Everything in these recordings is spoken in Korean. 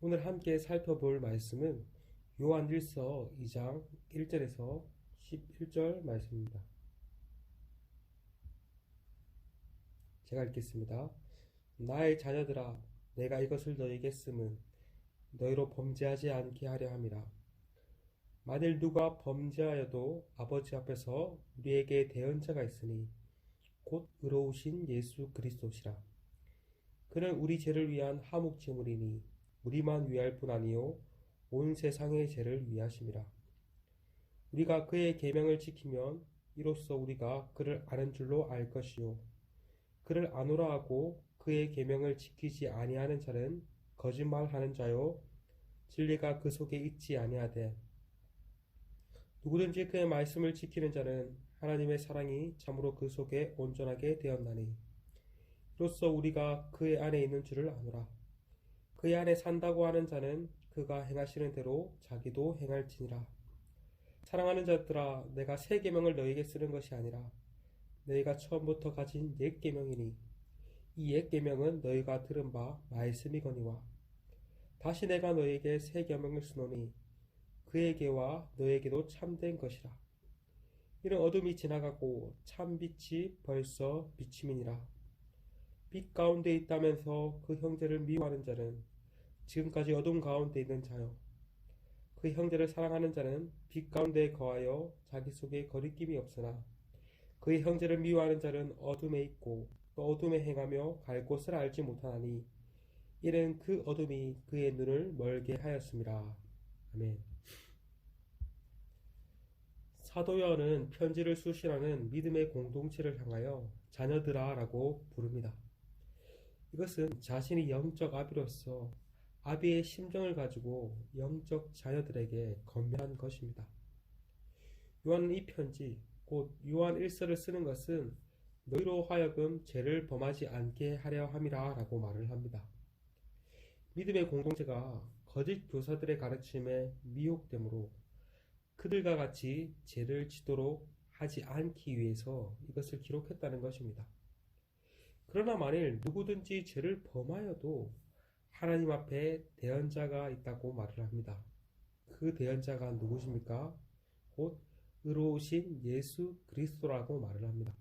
오늘 함께 살펴볼 말씀은 요한일서 2장 1절에서 11절 말씀입니다. 제가 읽겠습니다. 나의 자녀들아, 내가 이것을 너희에게 쓰면 너희로 범죄하지 않게 하려 함이라. 만일 누가 범죄하여도 아버지 앞에서 우리에게 대언자가 있으니 곧 의로우신 예수 그리스도시라. 그는 우리 죄를 위한 화목제물이니 우리만 위할 뿐 아니요 온 세상의 죄를 위하심이라. 우리가 그의 계명을 지키면 이로써 우리가 그를 아는 줄로 알 것이요 그를 아노라 하고 그의 계명을 지키지 아니하는 자는 거짓말하는 자요 진리가 그 속에 있지 아니하되 누구든지 그의 말씀을 지키는 자는 하나님의 사랑이 참으로 그 속에 온전하게 되었나니 이로써 우리가 그의 안에 있는 줄을 아노라. 그의 안에 산다고 하는 자는 그가 행하시는 대로 자기도 행할지니라. 사랑하는 자들아, 내가 새 계명을 너희에게 쓰는 것이 아니라 너희가 처음부터 가진 옛 계명이니 이 옛 계명은 너희가 들은 바 말씀이거니와 다시 내가 너희에게 새 계명을 쓰노니 그에게와 너에게도 참된 것이라. 이는 어둠이 지나가고 참 빛이 벌써 비침이니라. 빛 가운데 있다면서 그 형제를 미워하는 자는 지금까지 어둠 가운데 있는 자요. 그 형제를 사랑하는 자는 빛 가운데 거하여 자기 속에 거리낌이 없으나 그의 형제를 미워하는 자는 어둠에 있고 또 어둠에 행하며 갈 곳을 알지 못하나니 이는 그 어둠이 그의 눈을 멀게 하였습니다. 아멘. 사도 요한은 편지를 수신하는 믿음의 공동체를 향하여 자녀들아 라고 부릅니다. 이것은 자신이 영적 아비로서 아비의 심정을 가지고 영적 자녀들에게 건면한 것입니다. 요한은 이 편지, 곧 요한 1서를 쓰는 것은 너희로 하여금 죄를 범하지 않게 하려 함이라 라고 말을 합니다. 믿음의 공동체가 거짓 교사들의 가르침에 미혹되므로 그들과 같이 죄를 지도록 하지 않기 위해서 이것을 기록했다는 것입니다. 그러나 만일 누구든지 죄를 범하여도 하나님 앞에 대언자가 있다고 말을 합니다. 그 대언자가 누구십니까? 곧 의로우신 예수 그리스도라고 말을 합니다.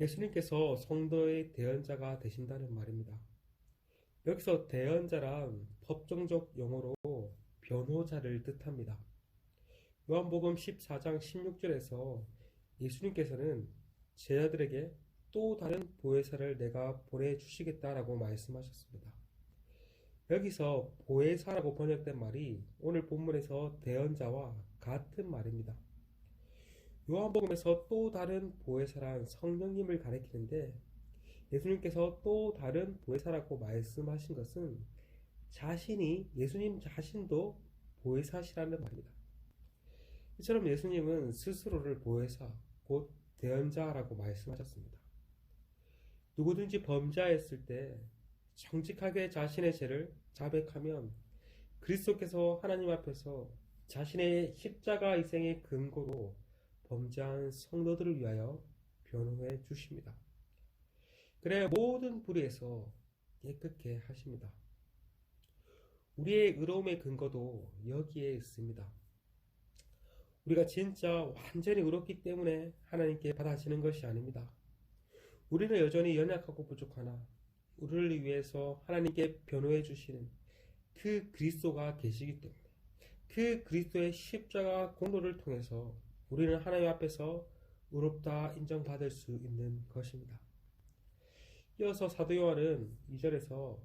예수님께서 성도의 대언자가 되신다는 말입니다. 여기서 대언자란 법정적 용어로 변호자를 뜻합니다. 요한복음 14장 16절에서 예수님께서는 제자들에게 또 다른 보혜사를 내가 보내주시겠다라고 말씀하셨습니다. 여기서 보혜사라고 번역된 말이 오늘 본문에서 대언자와 같은 말입니다. 요한복음에서 또 다른 보혜사란 성령님을 가리키는데 예수님께서 또 다른 보혜사라고 말씀하신 것은 자신이 예수님 자신도 보혜사시라는 말입니다. 이처럼 예수님은 스스로를 보혜사, 곧 대언자라고 말씀하셨습니다. 누구든지 범죄하였을 때 정직하게 자신의 죄를 자백하면 그리스도께서 하나님 앞에서 자신의 십자가 희생의 근거로 범죄한 성도들을 위하여 변호해 주십니다. 그래 모든 불의에서 깨끗게 하십니다. 우리의 의로움의 근거도 여기에 있습니다. 우리가 진짜 완전히 의롭기 때문에 하나님께 받아지는 것이 아닙니다. 우리는 여전히 연약하고 부족하나 우리를 위해서 하나님께 변호해 주시는 그 그리스도가 계시기 때문에 그 그리스도의 십자가 공로를 통해서 우리는 하나님 앞에서 의롭다 인정받을 수 있는 것입니다. 이어서 사도 요한은 2절에서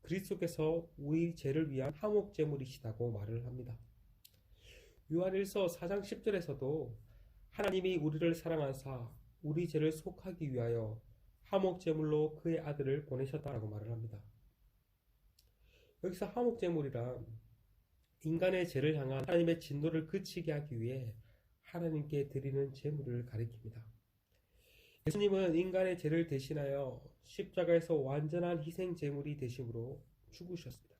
그리스도께서 우리 죄를 위한 화목제물이시다고 말을 합니다. 요한일서 4장 10절에서도 하나님이 우리를 사랑하사 우리 죄를 속하기 위하여 화목제물로 그의 아들을 보내셨다라고 말을 합니다. 여기서 화목제물이란 인간의 죄를 향한 하나님의 진노를 그치게 하기 위해 하나님께 드리는 제물을 가리킵니다. 예수님은 인간의 죄를 대신하여 십자가에서 완전한 희생 제물이 되심으로 죽으셨습니다.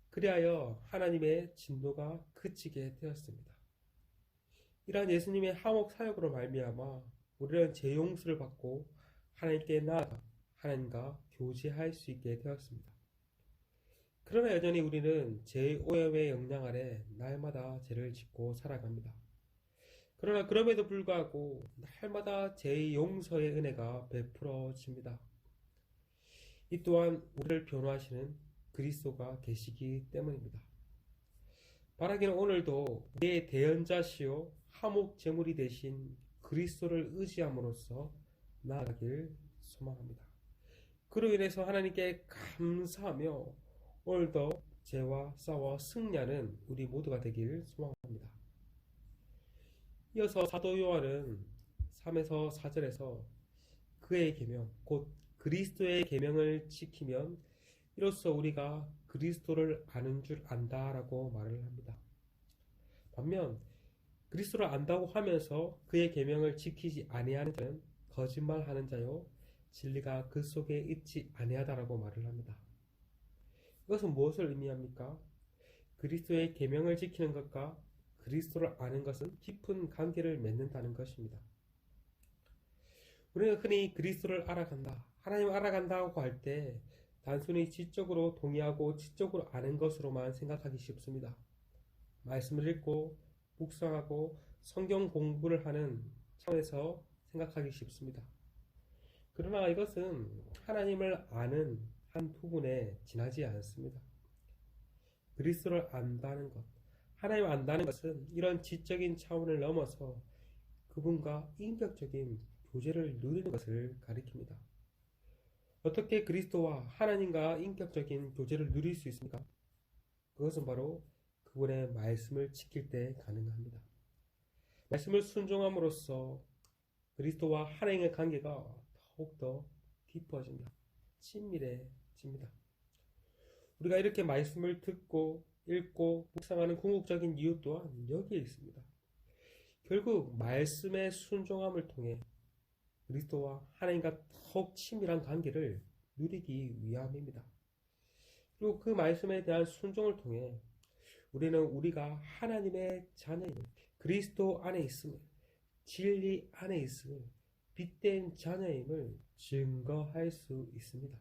그리하여 하나님의 진노가 그치게 되었습니다. 이러한 예수님의 화목 사역으로 말미암아 우리는 죄 용서를 받고 하나님께 나아가 하나님과 교제할 수 있게 되었습니다. 그러나 여전히 우리는 죄의 오염의 영향 아래 날마다 죄를 짓고 살아갑니다. 그러나 그럼에도 불구하고 날마다 죄의 용서의 은혜가 베풀어집니다. 이 또한 우리를 변호하시는 그리스도가 계시기 때문입니다. 바라기는 오늘도 우리의 대연자시요 화목 제물이 되신 그리스도를 의지함으로써 나아가길 소망합니다. 그로 인해서 하나님께 감사하며 오늘도 죄와 싸워 승리하는 우리 모두가 되길 소망합니다. 이어서 사도 요한은 3에서 4절에서 그의 계명, 곧 그리스도의 계명을 지키면 이로써 우리가 그리스도를 아는 줄 안다라고 말을 합니다. 반면 그리스도를 안다고 하면서 그의 계명을 지키지 아니하는 자는 거짓말하는 자요 진리가 그 속에 있지 아니하다라고 말을 합니다. 이것은 무엇을 의미합니까? 그리스도의 계명을 지키는 것과 그리스도를 아는 것은 깊은 관계를 맺는다는 것입니다. 우리는 흔히 그리스도를 알아간다, 하나님을 알아간다고 할 때 단순히 지적으로 동의하고 지적으로 아는 것으로만 생각하기 쉽습니다. 말씀을 읽고 묵상하고 성경 공부를 하는 차원에서 생각하기 쉽습니다. 그러나 이것은 하나님을 아는 한 부분에 지나지 않습니다. 그리스도를 안다는 것, 하나님을 안다는 것은 이런 지적인 차원을 넘어서 그분과 인격적인 교제를 누리는 것을 가리킵니다. 어떻게 그리스도와 하나님과 인격적인 교제를 누릴 수 있습니까? 그것은 바로 그분의 말씀을 지킬 때 가능합니다. 말씀을 순종함으로써 그리스도와 하나님의 관계가 더욱더 깊어집니다. 친밀해집니다. 우리가 이렇게 말씀을 듣고 읽고 묵상하는 궁극적인 이유 또한 여기에 있습니다. 결국 말씀의 순종함을 통해 그리스도와 하나님과 더욱 친밀한 관계를 누리기 위함입니다. 그리고 그 말씀에 대한 순종을 통해 우리는 우리가 하나님의 자녀임을, 그리스도 안에 있음을, 진리 안에 있음을, 빛된 자녀임을 증거할 수 있습니다.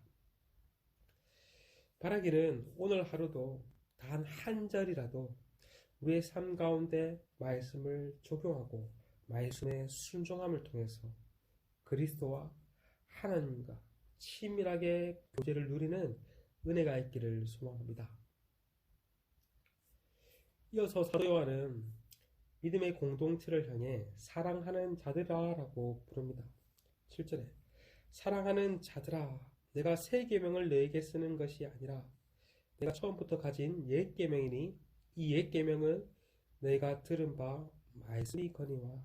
바라기는 오늘 하루도 단 한 절이라도 우리의 삶 가운데 말씀을 적용하고 말씀의 순종함을 통해서 그리스도와 하나님과 친밀하게 교제를 누리는 은혜가 있기를 소망합니다. 이어서 사도 요한은 믿음의 공동체를 향해 사랑하는 자들아 라고 부릅니다. 7절에 사랑하는 자들아, 내가 새 계명을 너에게 쓰는 것이 아니라 내가 처음부터 가진 옛 계명이니 이 옛 계명은 너희가 들은 바 말씀이거니와.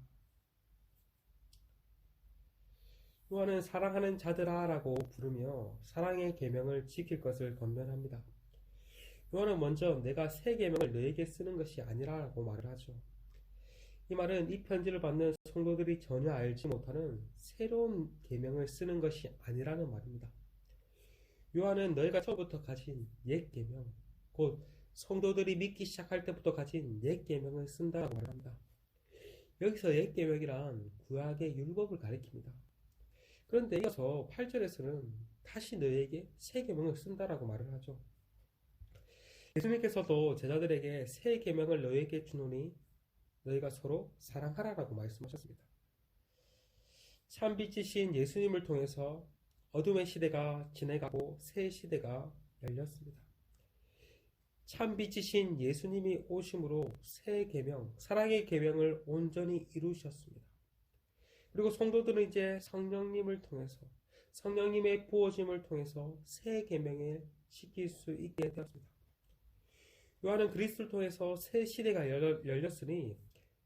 요한은 사랑하는 자들아 라고 부르며 사랑의 계명을 지킬 것을 권면합니다. 요한은 먼저 내가 새 계명을 너에게 쓰는 것이 아니라 라고 말을 하죠. 이 말은 이 편지를 받는 성도들이 전혀 알지 못하는 새로운 계명을 쓰는 것이 아니라는 말입니다. 요한은 너희가 처음부터 가진 옛 계명, 곧 성도들이 믿기 시작할 때부터 가진 옛 계명을 쓴다고 말합니다. 여기서 옛 계명이란 구약의 율법을 가리킵니다. 그런데 이어서 8절에서는 다시 너희에게 새 계명을 쓴다라고 말을 하죠. 예수님께서도 제자들에게 새 계명을 너희에게 주노니 너희가 서로 사랑하라라고 말씀하셨습니다. 참 빛이신 예수님을 통해서 어둠의 시대가 지나가고 새 시대가 열렸습니다. 참 빛이신 예수님이 오심으로 새 계명, 사랑의 계명을 온전히 이루셨습니다. 그리고 성도들은 이제 성령님을 통해서 성령님의 부어짐을 통해서 새 계명에 지킬 수 있게 되었습니다. 요한은 그리스도를 통해서 새 시대가 열렸으니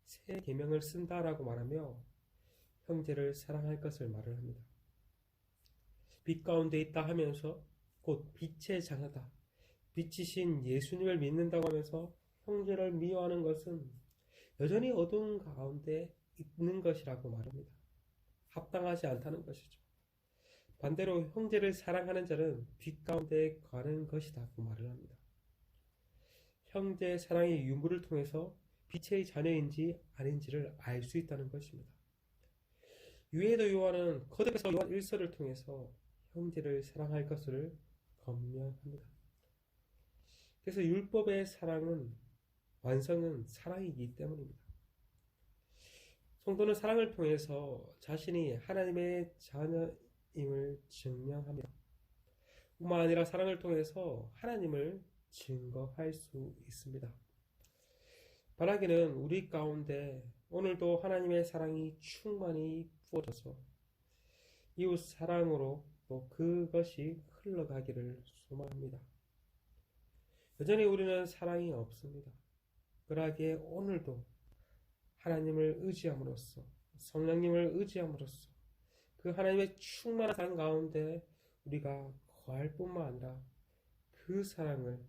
새 계명을 쓴다라고 말하며 형제를 사랑할 것을 말을 합니다. 빛 가운데 있다 하면서 곧 빛의 자녀다, 빛이신 예수님을 믿는다고 하면서 형제를 미워하는 것은 여전히 어두운 가운데 있는 것이라고 말합니다. 합당하지 않다는 것이죠. 반대로 형제를 사랑하는 자는 빛 가운데 가는 것이라고 말을 합니다. 형제의 사랑의 유무를 통해서 빛의 자녀인지 아닌지를 알 수 있다는 것입니다. 이외에도 요한은 거듭해서 요한 1서를 통해서 형제를 사랑할 것을 권면합니다. 그래서 율법의 완성은 사랑이기 때문입니다. 성도는 사랑을 통해서 자신이 하나님의 자녀임을 증명합니다. 뿐만 아니라 사랑을 통해서 하나님을 증거할 수 있습니다. 바라기는 우리 가운데 오늘도 하나님의 사랑이 충만히 부어져서 이웃 사랑으로 또 그것이 흘러가기를 소망합니다. 여전히 우리는 사랑이 없습니다. 그러기에 오늘도 하나님을 의지함으로써 성령님을 의지함으로써 그 하나님의 충만한 사랑 가운데 우리가 거할 뿐만 아니라 그 사랑을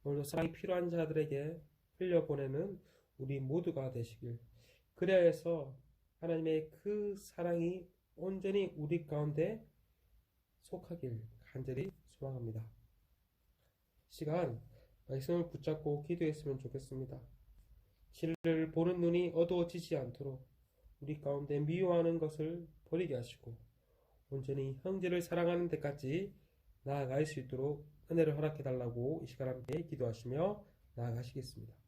오늘도 사랑이 필요한 자들에게 흘려보내는 우리 모두가 되시길, 그래야 해서 하나님의 그 사랑이 온전히 우리 가운데 속하길 간절히 소망합니다. 시간 말씀을 붙잡고 기도했으면 좋겠습니다. 진리를 보는 눈이 어두워지지 않도록 우리 가운데 미워하는 것을 버리게 하시고 온전히 형제를 사랑하는 데까지 나아갈 수 있도록 은혜를 허락해 달라고 이 시간 함께 기도하시며 나아가시겠습니다.